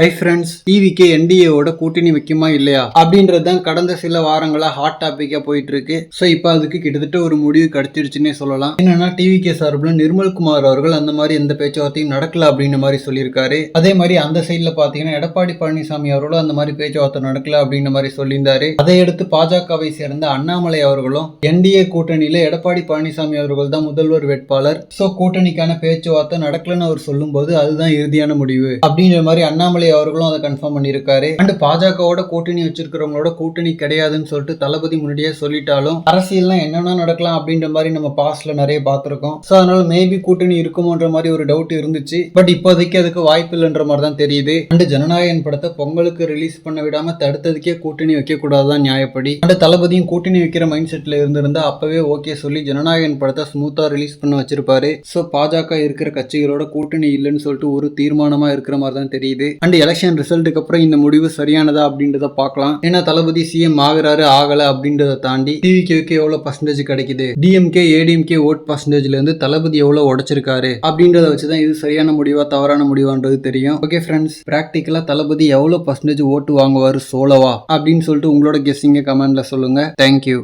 Hi friends, டிவிக்கு என்டிஏவோட கூட்டணி வைக்குமா இல்லையா அப்படின்றது தான் கடந்த சில வாரங்களா ஹாட் டாபிக்கா போயிட்டு இருக்கு. ஸோ இப்போ அதுக்கு கிட்டத்தட்ட ஒரு முடிவு கிடைச்சிருச்சுன்னே சொல்லலாம். என்னன்னா டிவிகே சார்பில் நிர்மல்குமார் அவர்கள் அந்த மாதிரி எந்த பேச்சுவார்த்தையும் நடக்கல அப்படின்ற மாதிரி சொல்லியிருக்காரு. அதே மாதிரி அந்த சைட்ல பாத்தீங்கன்னா எடப்பாடி பழனிசாமி அவர்களும் அந்த மாதிரி பேச்சுவார்த்தை நடக்கல அப்படின்ற மாதிரி சொல்லியிருந்தாரு. அதையடுத்து பாஜகவை சேர்ந்த அண்ணாமலை அவர்களும் என்டிஏ கூட்டணியில எடப்பாடி பழனிசாமி அவர்கள் தான் முதல்வர் வேட்பாளர், ஸோ கூட்டணிக்கான பேச்சுவார்த்தை நடக்கலன்னு அவர் சொல்லும் போது அதுதான் இறுதியான முடிவு அப்படின்ற மாதிரி அண்ணாமலை அவர்களும் அதை கன்ஃபார்ம் பண்ணியிருக்காரு. அண்ட் பாஜகவோட கூட்டணி வச்சிருக்கிறவங்களோட கூட்டணி கிடையாதுன்னு சொல்லிட்டு தளபதி முன்னாடியே சொல்லிட்டாலும் அரசியல்லாம் என்னென்ன நடக்கலாம் அப்படின்ற மாதிரி நம்ம பாஸ்ட்ல நிறைய பார்த்திருக்கோம். ஸோ அதனால மேபி கூட்டணி இருக்குமோன்ற மாதிரி ஒரு டவுட் இருந்துச்சு. பட் இப்போதைக்கு அதுக்கு வாய்ப்பு இல்லைன்ற மாதிரி தான் தெரியுது. அண்ட் ஜனநாயகன் படத்தை பொங்கலுக்கு ரிலீஸ் பண்ண விடாம தடுத்ததுக்கே கூட்டணி வைக்க கூடாதுதான் நியாயப்படி. அண்ட் தளபதியும் கூட்டணி வைக்கிற மைண்ட் செட்ல இருந்திருந்தா அப்பவே ஓகே சொல்லி ஜனநாயகன் படத்தை ஸ்மூத்தா ரிலீஸ் பண்ண வச்சிருப்பாரு. ஸோ பாஜக இருக்கிற கட்சிகளோட கூட்டணி இல்லைன்னு சொல்லிட்டு ஒரு தீர்மானமா இருக்கிற மாதிரி தான் தெரியுது. அண்ட் எலெக்ஷன் ரிசல்ட்டுக்கு அப்புறம் இந்த முடிவு சரியானதா அப்படின்றத பார்க்கலாம். ஏன்னா தளபதி சிஎம் ஆகிறாரு ஆகல அப்படின்றத தாண்டி டிவிகேக்கு எவ்வளவு பர்சன்டேஜ் கிடைக்குது, டிஎம்கே ஏடிஎம்கே ஓட் பர்சன்டேஜ்ல இருந்து தளபதி எவ்வளவு உடைச்சிருக்காரு அப்படின்றத வச்சுதான் இது சரியான முடிவா தவறான முடிவான்றது தெரியும். ஓகே ஃப்ரெண்ட்ஸ், பிராக்டிக்கலா தளபதி எவ்வளவு பர்சன்டேஜ் ஓட்டு வாங்குவாரு சோலவா அப்படின்னு சொல்லிட்டு உங்களோட கெஸ்ஸிங்க கமெண்ட்ல சொல்லுங்க. தேங்க்யூ.